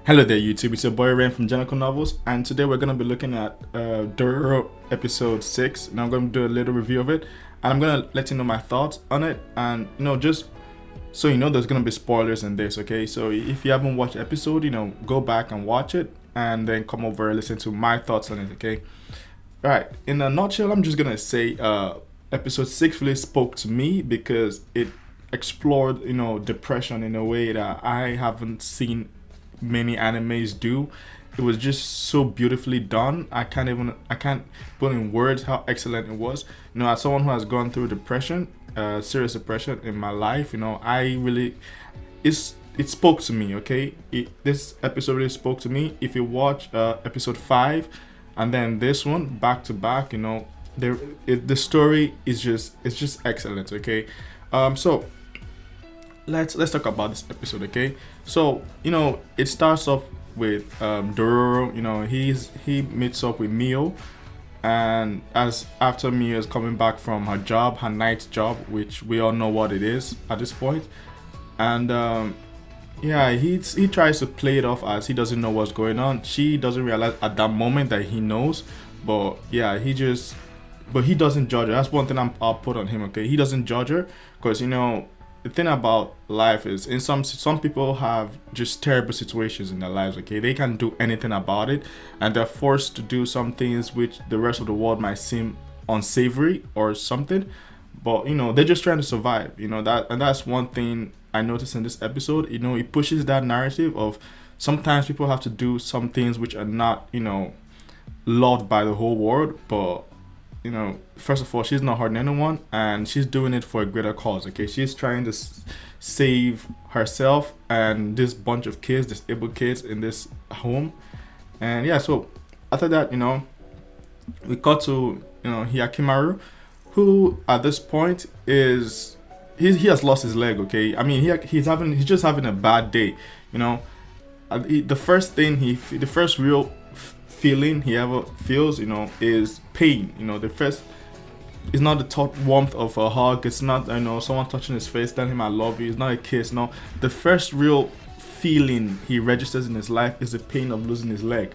Hello there, YouTube. It's your boy Ren from Janico Novels, and today we're going to be looking at Dororo episode 6. And I'm going to do a little review of it, and I'm going to let you know my thoughts on it. And just so you know, there's going to be spoilers in this, okay? So if you haven't watched the episode, go back and watch it, and then come over and listen to my thoughts on it, okay? All right. In a nutshell, I'm just going to say episode 6 really spoke to me because it explored, depression in a way that I haven't seen many animes do. It was just so beautifully done. I can't put in words how excellent it was. As someone who has gone through depression, serious depression in my life, I really it spoke to me. Okay, this episode really spoke to me. If you watch episode 5 and then this one back to back, the story is just excellent. Okay, so let's talk about this episode, okay? So it starts off with Dororo. He meets up with Mio, and as after Mio is coming back from her night job, which we all know what it is at this point, and yeah, he tries to play it off as he doesn't know what's going on. She doesn't realize at that moment that he knows, but yeah, but he doesn't judge her. That's one thing I'll put on him, okay? He doesn't judge her because the thing about life is, in some people have just terrible situations in their lives, okay? They can't do anything about it, and they're forced to do some things which the rest of the world might seem unsavory or something, but they're just trying to survive. That's one thing I noticed in this episode. It pushes that narrative of sometimes people have to do some things which are not loved by the whole world, but first of all, she's not hurting anyone, and she's doing it for a greater cause. Okay, she's trying to save herself and this bunch of kids, disabled kids in this home. And yeah, so after that, we got to Hyakimaru, who at this point is he has lost his leg. Okay, I mean he's just having a bad day. The first real feeling he ever feels, is pain. The first, it's not the warmth of a hug. It's not, someone touching his face, telling him I love you. It's not a kiss. No, the first real feeling he registers in his life is the pain of losing his leg.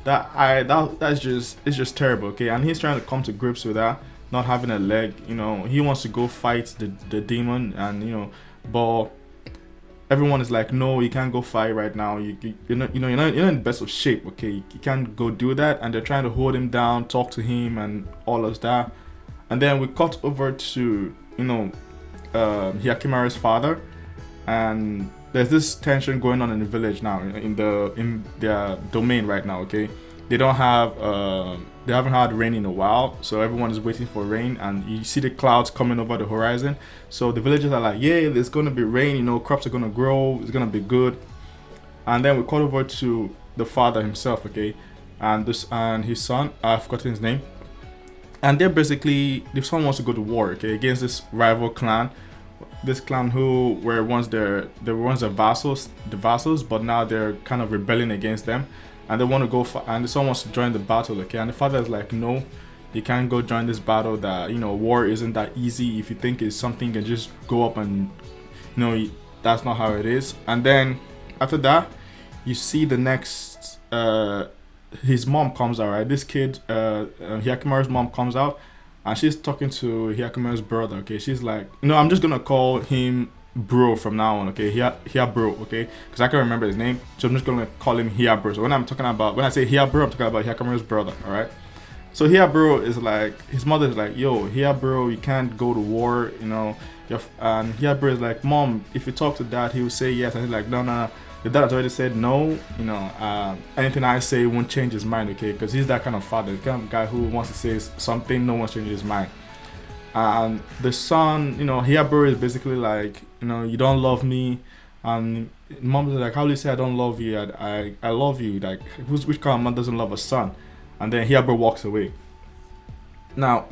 That's just terrible. Okay, and he's trying to come to grips with that, not having a leg. He wants to go fight the demon, and but everyone is like, no, you can't go fight right now. You're not in the best of shape. Okay, you can't go do that, and they're trying to hold him down, talk to him, and all of that. And then we cut over to Hyakimaru's father, and there's this tension going on in the village now, in their domain right now. Okay, they haven't had rain in a while, so everyone is waiting for rain, and you see the clouds coming over the horizon. So the villagers are like, yeah, there's gonna be rain, crops are gonna grow, it's gonna be good. And then we cut over to the father himself, okay, and his son, I've forgotten his name. And they're basically, the son wants to go to war, okay, against this rival clan. This clan who were once the vassals, but now they're kind of rebelling against them, and they want to go and the son wants to join the battle, okay, and the father is like, no, you can't go join this battle. That war isn't that easy. If you think it's something, you can just go up and that's not how it is. And then after that, you see the next his mom comes out, right? This kid, Hyakimaru's mom comes out, and she's talking to Hyakimaru's brother, okay? She's like, I'm just gonna call him bro from now on, okay? Hia bro, okay? Because I can't remember his name, so I'm just gonna call him Hia bro. So when I say Hia bro, I'm talking about Hyakimaru's brother, all right? So Hia bro is like, his mother is like, yo, Hia bro, you can't go to war, and Hia bro is like, mom, if you talk to dad, he will say yes. And he's like, no. The dad has already said no. Anything I say won't change his mind, okay? Because he's that kind of father, the kind of guy who wants to say something, no one changes his mind. And the son, Hyabu is basically like, you don't love me. And mom is like, how do you say I don't love you? I love you. Like, which kind of mom doesn't love a son? And then Hyabu walks away. Now,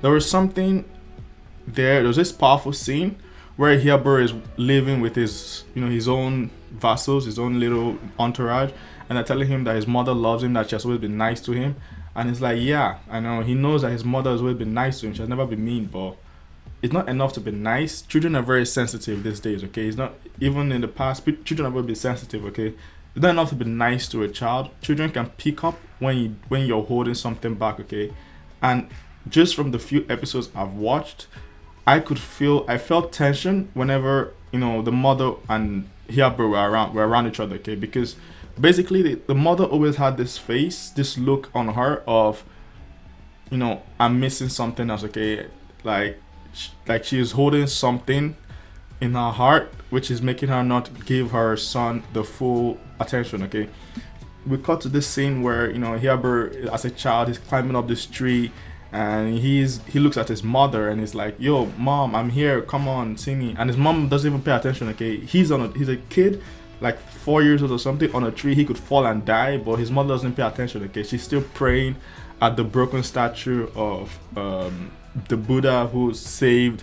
there was something there. There was this powerful scene where Hyabu is living with his, his own vassals, his own little entourage, and they're telling him that his mother loves him, that she has always been nice to him. And he's like, yeah, I know. He knows that his mother has always been nice to him. She has never been mean, but it's not enough to be nice. Children are very sensitive these days, okay? It's not, even in the past, children are very sensitive, okay? It's not enough to be nice to a child. Children can pick up when you're holding something back, okay? And just from the few episodes I've watched, I felt tension whenever, the mother and Hiabro were around each other, okay? Because basically the mother always had this face, this look on her of, I'm missing something else, okay? Like, like she is holding something in her heart, which is making her not give her son the full attention, okay? We cut to this scene where, Hiabro, as a child, he's climbing up this tree, and he looks at his mother and he's like, "Yo, mom, I'm here. Come on, see me." And his mom doesn't even pay attention, okay? He's a kid, like 4 years old or something, on a tree. He could fall and die, but his mother doesn't pay attention, okay? She's still praying at the broken statue of the Buddha who saved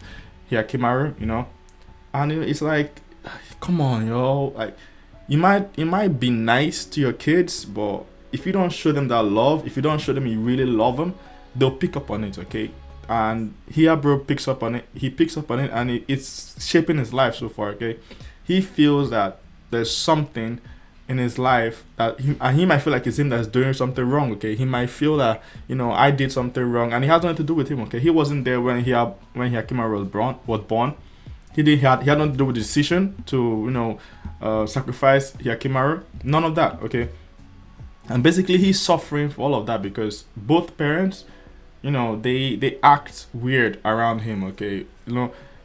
Hyakimaru, and it's like, come on, yo, like, you might be nice to your kids, but if you don't show them that love, if you don't show them you really love them, they'll pick up on it, okay? And Hiabro picks up on it. He picks up on it, and it's shaping his life so far, okay? He feels that there's something in his life that he might feel like it's him that's doing something wrong, okay? He might feel that, I did something wrong, and it has nothing to do with him, okay? He wasn't there when Hyakimaru was born. He had nothing to do with the decision to, sacrifice Hyakimaru. None of that, okay? And basically he's suffering for all of that because both parents, they act weird around him, okay?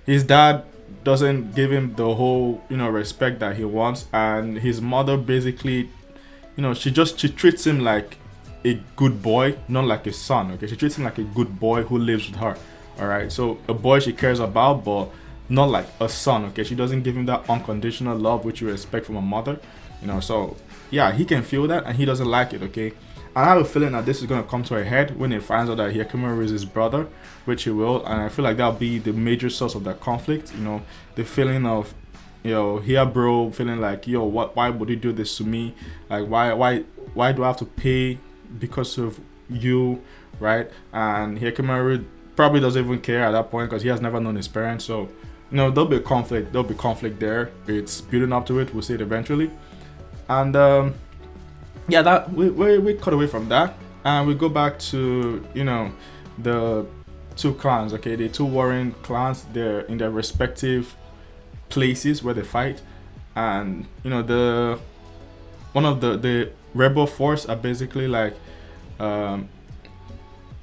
His dad doesn't give him the whole, respect that he wants, and his mother basically, she treats him like a good boy, not like a son, okay? She treats him like a good boy who lives with her, all right? So a boy she cares about, but not like a son, okay? She doesn't give him that unconditional love which you expect from a mother, so yeah, he can feel that and he doesn't like it, okay? And I have a feeling that this is going to come to a head when he finds out that Hyakimaru is his brother, which he will, and I feel like that'll be the major source of that conflict, the feeling of, Hiabro feeling like, yo, why would he do this to me? Like, why do I have to pay because of you, right? And Hyakimaru probably doesn't even care at that point because he has never known his parents, so, there'll be conflict there. It's building up to it, we'll see it eventually. And yeah, that we cut away from that and we go back to the two clans, okay? The two warring clans, they're in their respective places where they fight, and the one of the rebel force are basically like, we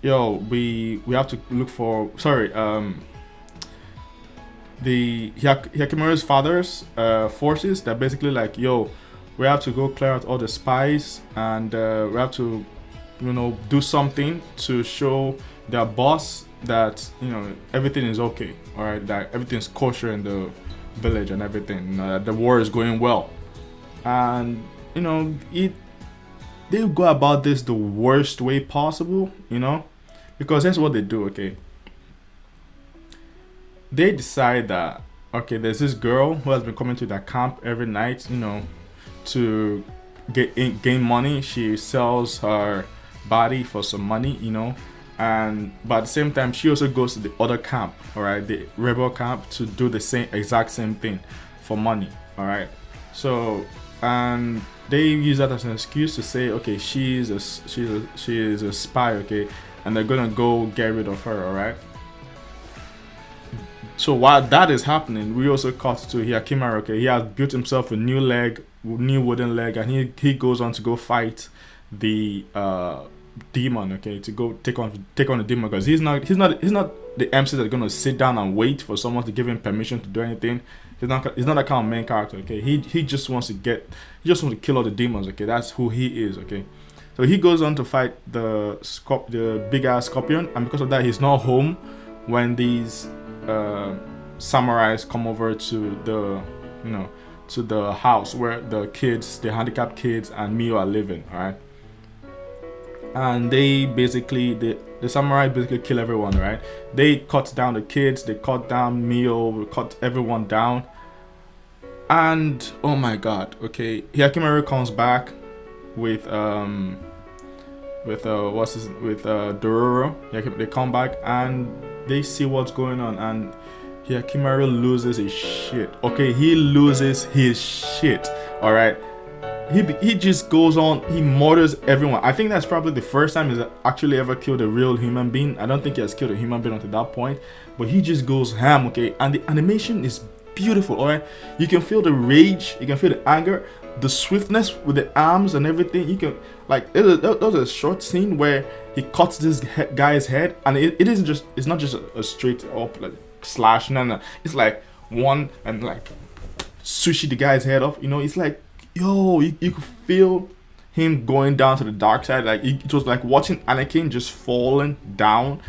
have to look for the Hyakimaru's father's forces. They're basically like, yo, we have to go clear out all the spies, and we have to, do something to show their boss that, everything is okay, all right, that everything's kosher in the village and everything, the war is going well. And, they go about this the worst way possible, because that's what they do, okay? They decide that, okay, there's this girl who has been coming to their camp every night, to gain money. She sells her body for some money, but at the same time she also goes to the other camp, all right, the rebel camp, to do the exact same thing for money, all right? So, and they use that as an excuse to say, okay, she is a spy, okay, and they're gonna go get rid of her, all right? So while that is happening, we also cut to Hyakimaru, okay? He has built himself a new wooden leg, and he goes on to go fight the demon, okay? To go take on the demon, because he's not the MC that's gonna sit down and wait for someone to give him permission to do anything. He's not that kind of main character, okay? He just wants to kill all the demons, okay? That's who he is, okay? So he goes on to fight the big ass scorpion, and because of that, he's not home when these samurais come over to the house where the handicapped kids and Mio are living, all right? And they basically, the samurai basically kill everyone, right? They cut down the kids, they cut down Mio, cut everyone down, and oh my god, okay, Hyakimaru comes back with Dororo. They come back, and they see what's going on, and Hyakimaru loses his shit. Okay, he loses his shit. All right, he just goes on. He murders everyone. I think that's probably the first time he's actually ever killed a real human being. I don't think he has killed a human being until that point, but he just goes ham. Okay, and the animation is beautiful. All right, you can feel the rage, you can feel the anger, the swiftness with the arms and everything. You can like there was a short scene where he cuts this guy's head, and it isn't just, it's not just a straight up like slash. No, it's like one and like sushi the guy's head off. You know, it's like, yo, you could feel him going down to the dark side. Like it was like watching Anakin just falling down.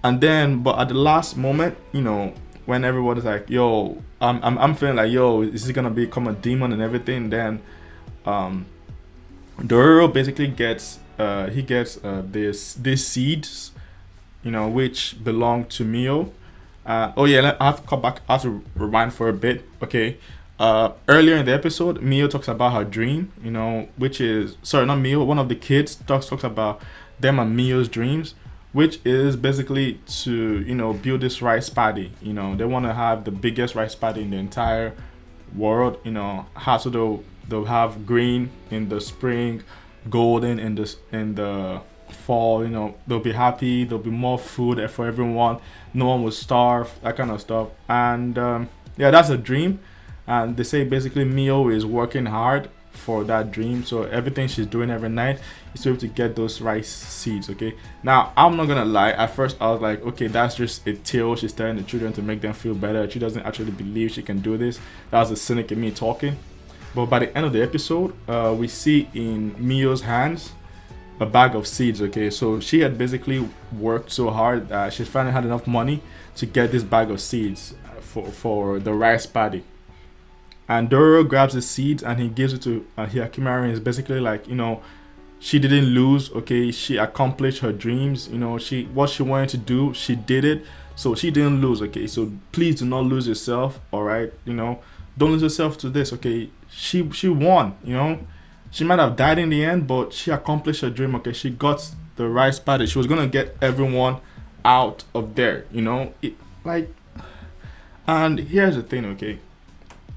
And then, but at the last moment, you know, when everybody's like, yo, I'm feeling like, yo, is he gonna become a demon and everything? Then Dororo basically gets these seeds, you know, which belong to Mio. Oh yeah, I have to come back. I have to rewind for a bit. Okay. Earlier in the episode, Mio talks about her dream, you know, which is, sorry, not Mio, one of the kids talks about them and Mio's dreams, which is basically to, you know, build this rice paddy. You know, they want to have the biggest rice paddy in the entire world. You know, so they'll have green in the spring, golden in the fall. You know, they'll be happy. There'll be more food for everyone. No one will starve. That kind of stuff. And yeah, that's a dream. And they say basically Mio is working hard for that dream. So everything she's doing every night is to be able to get those rice seeds. Okay. Now I'm not gonna lie. At first I was like, okay, that's just a tale she's telling the children to make them feel better. She doesn't actually believe she can do this. That was the cynic in me talking. But by the end of the episode, we see in Mio's hands a bag of seeds. Okay, so she had basically worked so hard that she finally had enough money to get this bag of seeds for the rice paddy. And Dororo grabs the seeds and he gives it to Hyakimaru, and it's basically like, you know, she didn't lose. Okay, she accomplished her dreams. You know, what she wanted to do, she did it. So she didn't lose. Okay, so please do not lose yourself. All right, you know, don't lose yourself to this. Okay, she won. You know, she might have died in the end, but she accomplished her dream. Okay, she got the rice paddy. She was gonna get everyone out of there. You know, and here's the thing. Okay.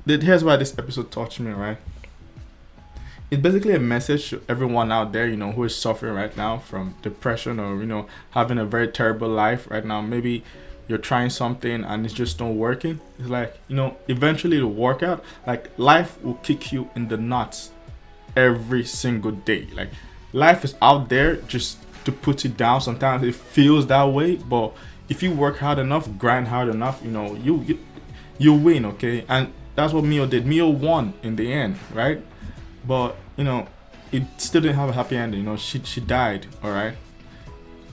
Here's why this episode touched me, right? It's basically a message to everyone out there, you know, who is suffering right now from depression, or, you know, having a very terrible life right now. Maybe you're trying something and it's just not working. It's like, you know, eventually it'll work out. Like, life will kick you in the nuts every single day. Like, life is out there just to put you down. Sometimes it feels that way, but if you work hard enough, grind hard enough, you know, you win. Okay. And that's what Mio did. Mio won in the end, right? But, you know, it still didn't have a happy ending. You know, she died, all right?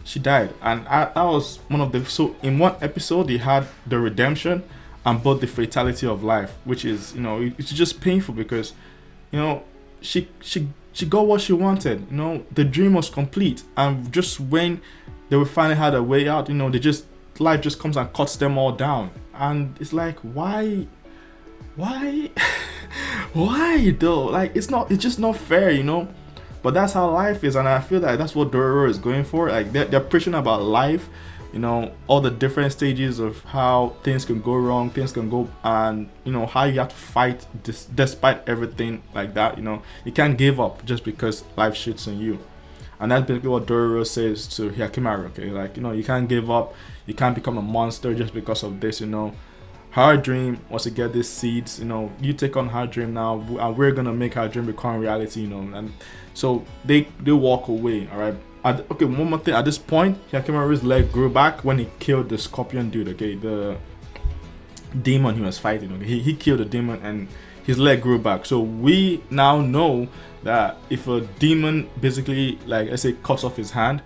She died. And that was one of the... So, in one episode, they had the redemption and both the fatality of life, which is, you know, it's just painful because, you know, she got what she wanted. You know, the dream was complete. And just when they finally had a way out, you know, life just comes and cuts them all down. And it's like, why why though? Like, it's just not fair, you know. But that's how life is, and I feel like that's what Dororo is going for. Like, they're preaching about life, you know, all the different stages of how things can go wrong, things can go, and, you know, how you have to fight despite everything like that. You know, you can't give up just because life shits on you. And that's basically what Dororo says to Hyakimaru. Okay, like, you know, you can't give up, you can't become a monster just because of this. You know, her dream was to get these seeds. You know, you take on her dream now, and we're gonna make her dream become reality. You know, and so they walk away. All right. Okay, one more thing. At this point, Hyakimaru's leg grew back when he killed the scorpion dude. Okay, the demon he was fighting. Okay, he killed the demon and his leg grew back. So we now know that if a demon basically, like, let's say, cuts off his hand,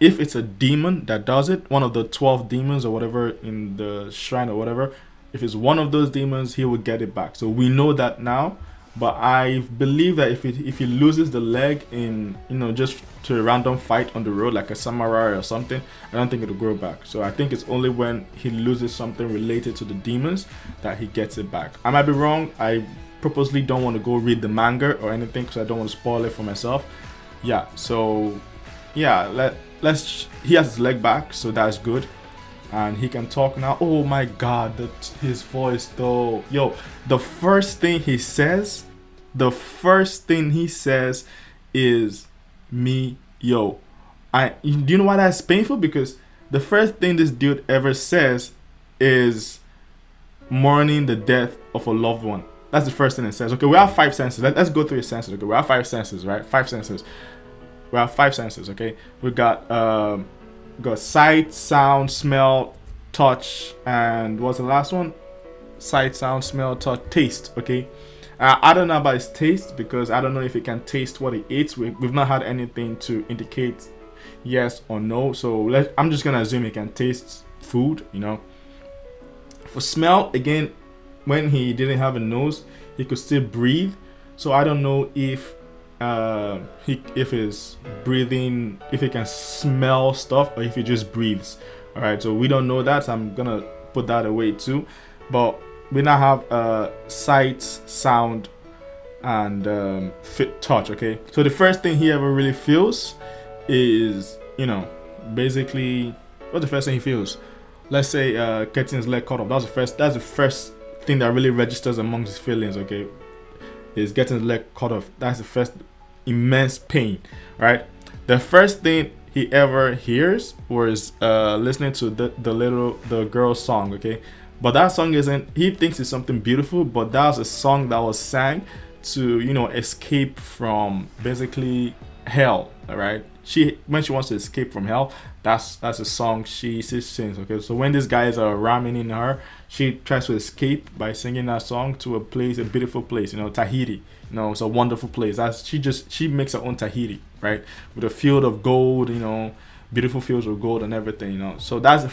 if it's a demon that does it, one of the 12 demons or whatever in the shrine or whatever, if it's one of those demons, he will get it back. So we know that now. But I believe that if he loses the leg in, you know, just to a random fight on the road, like a samurai or something, I don't think it'll grow back. So I think it's only when he loses something related to the demons that he gets it back. I might be wrong. I purposely don't want to go read the manga or anything because I don't want to spoil it for myself. Yeah, so yeah, he has his leg back, so that's good. and he can talk now. Oh my God, his voice though, yo, the first thing he says, the first thing he says is me, yo. Do you know why that's painful? Because the first thing this dude ever says is mourning the death of a loved one. That's the first thing it says. Okay, we have five senses. Let's go through your senses. Okay, we have five senses, right? Five senses. We have five senses. Okay, we got sight, sound, smell, touch, and what's the last one? Sight, sound, smell, touch, taste. Okay, I don't know about his taste because I don't know if he can taste what he eats. We've not had anything to indicate yes or no. So I'm just gonna assume he can taste food. For smell, again, when he didn't have a nose, he could still breathe. So I don't know if if his breathing, if he can smell stuff or if he just breathes. All right, so we don't know that. So I'm gonna put that away too. But we now have sight, sound, and fit touch. Okay, so the first thing he ever really feels is, basically, what's the first thing he feels? Let's say getting his leg cut off. That's the first thing that really registers amongst his feelings. Okay, is getting his leg cut off. That's the first immense pain, right? The first thing he ever hears was listening to the girl's song. Okay, but that song isn't. He thinks it's something beautiful, but that was a song that was sang to escape from basically hell. All right, when she wants to escape from hell, that's a song she sings. Okay, so when these guys are ramming in her, she tries to escape by singing that song to a beautiful place, Tahiti. It's a wonderful place. She makes her own Tahiti, right, with a field of gold, beautiful fields of gold and everything. So that's the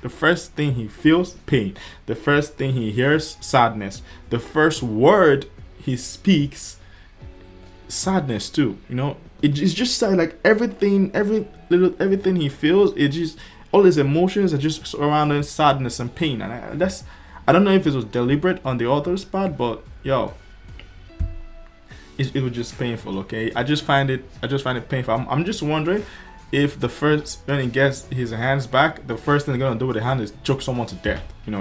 first thing he feels, pain. The first thing he hears, sadness. The first word he speaks, sadness too. It's just like everything he feels. It just, all his emotions are just surrounding sadness and pain, and I don't know if it was deliberate on the author's part, but yo, it was just painful. Okay, I just find it painful. I'm just wondering if when he gets his hands back, the first thing they're gonna do with the hand is choke someone to death. I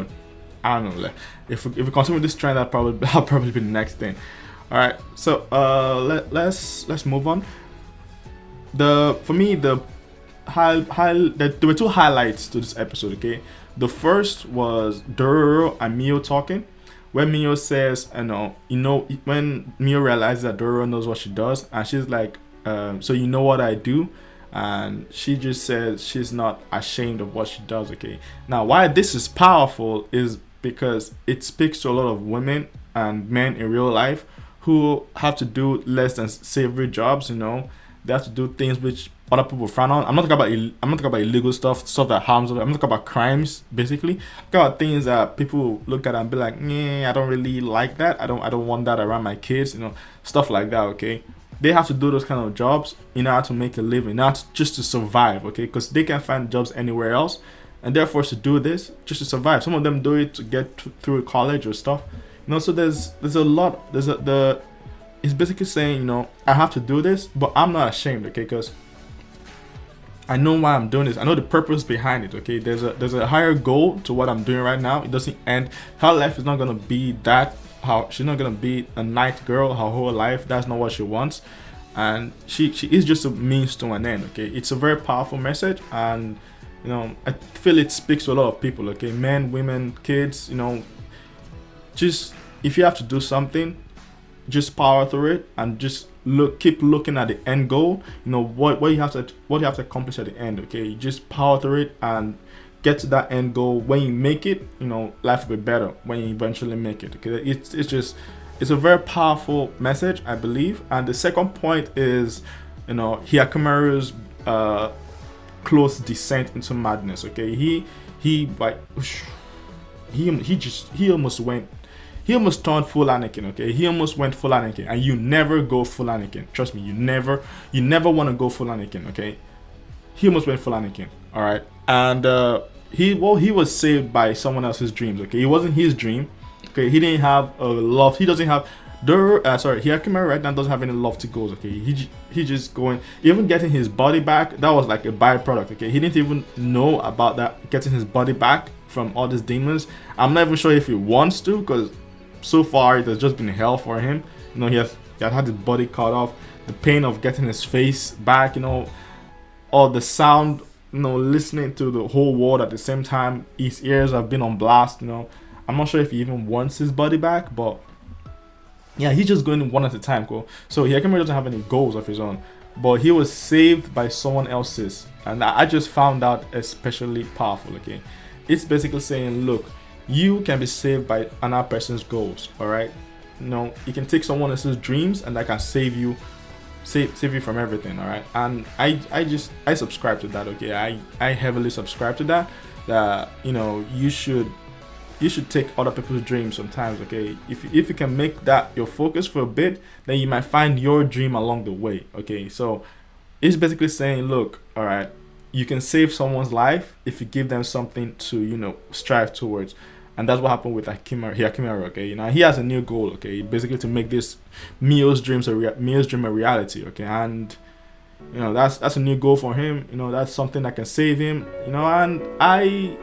don't know. Like, if we continue this trend, that'll probably be the next thing. All right, so let's move on. For me, there were two highlights to this episode. Okay, the first was Dororo and Mio talking, when Mio says, when Mio realizes that Dororo knows what she does, and she's like, so you know what I do, and she just says she's not ashamed of what she does. Okay, now why this is powerful is because it speaks to a lot of women and men in real life who have to do less than savory jobs. They have to do things which other people frown on. I'm not talking about illegal stuff that harms them. I'm not talking about crimes, basically. I'm talking about things that people look at and be like, I don't really like that. I don't want that around my kids. Stuff like that. Okay, they have to do those kind of jobs in order to make a living, not just to survive. Okay, because they can't find jobs anywhere else, and they're forced to do this just to survive. Some of them do it to get through college or stuff. So there's a lot. It's basically saying, I have to do this, but I'm not ashamed, okay? Because I know why I'm doing this. I know the purpose behind it, okay? There's a higher goal to what I'm doing right now. It doesn't end. Her life is not gonna be that. She's not gonna be a night girl her whole life. That's not what she wants, and she is just a means to an end, okay? It's a very powerful message, and I feel it speaks to a lot of people, okay? Men, women, kids, just if you have to do something, just power through it and just keep looking at the end goal. What you have to accomplish at the end. Okay, you just power through it and get to that end goal. When you make it, life will be better when you eventually make it. Okay, it's a very powerful message, I believe. And the second point is, Hyakkimaru's close descent into madness. Okay, he almost turned full Anakin. Okay, he almost went full Anakin, and you never go full Anakin. Trust me, you never want to go full Anakin. Okay, he almost went full Anakin. All right, and he was saved by someone else's dreams. Okay, it wasn't his dream. Okay, he didn't have a love. He doesn't have Hyakimaru right now doesn't have any lofty goals. Okay, he just going, even getting his body back. That was like a byproduct. Okay, he didn't even know about that, getting his body back from all these demons. I'm not even sure if he wants to, because so far it has just been hell for him. You know, he has had his body cut off. The pain of getting his face back. You know, all the sound. You know, listening to the whole world at the same time. His ears have been on blast. You know, I'm not sure if he even wants his body back, but yeah, he's just going one at a time, cool. So Hyakimaru doesn't have any goals of his own, but he was saved by someone else's, and I just found that especially powerful. Okay, it's basically saying, look, you can be saved by another person's goals. All right, you know, you can take someone else's dreams, and that can save you from everything. All right, and I subscribe to that. Okay, I heavily subscribe to that. That, you know, you should take other people's dreams sometimes. Okay, if you can make that your focus for a bit, then you might find your dream along the way. Okay, so it's basically saying, look, all right, you can save someone's life if you give them something to, you know, strive towards. And that's what happened with Hyakimaru. Okay, you know, he has a new goal. Okay, basically to make this Mio's dream a reality. Okay, and you know, that's a new goal for him. You know, that's something that can save him. You know, and I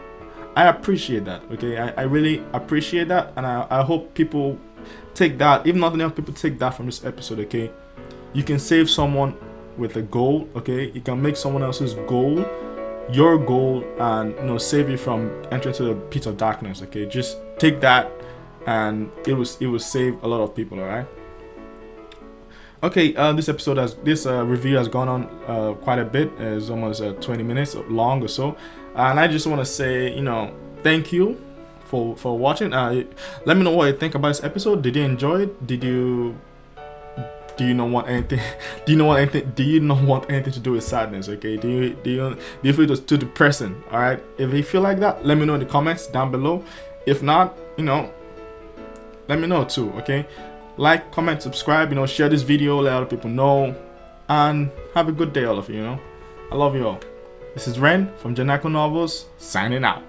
appreciate that. Okay, I really appreciate that, and I hope people take that. If nothing else, people take that from this episode. Okay, you can save someone with a goal. Okay, you can make someone else's goal your goal, and, you know, save you from entering to the pit of darkness. Okay, just take that, and it will save a lot of people. All right. Okay, this review has gone on quite a bit. It's almost 20 minutes long or so, and I just want to say, you know, thank you for watching. Let me know what you think about this episode. Did you enjoy it? Do you not want anything? Do you not want anything to do with sadness? Okay, do you feel it's too depressing? All right, if you feel like that, let me know in the comments down below. If not, you know, let me know too. Okay, like, comment, subscribe, you know, share this video, let other people know, and have a good day, all of you. You know, I love you all. This is Ren from Janako Novels, signing out.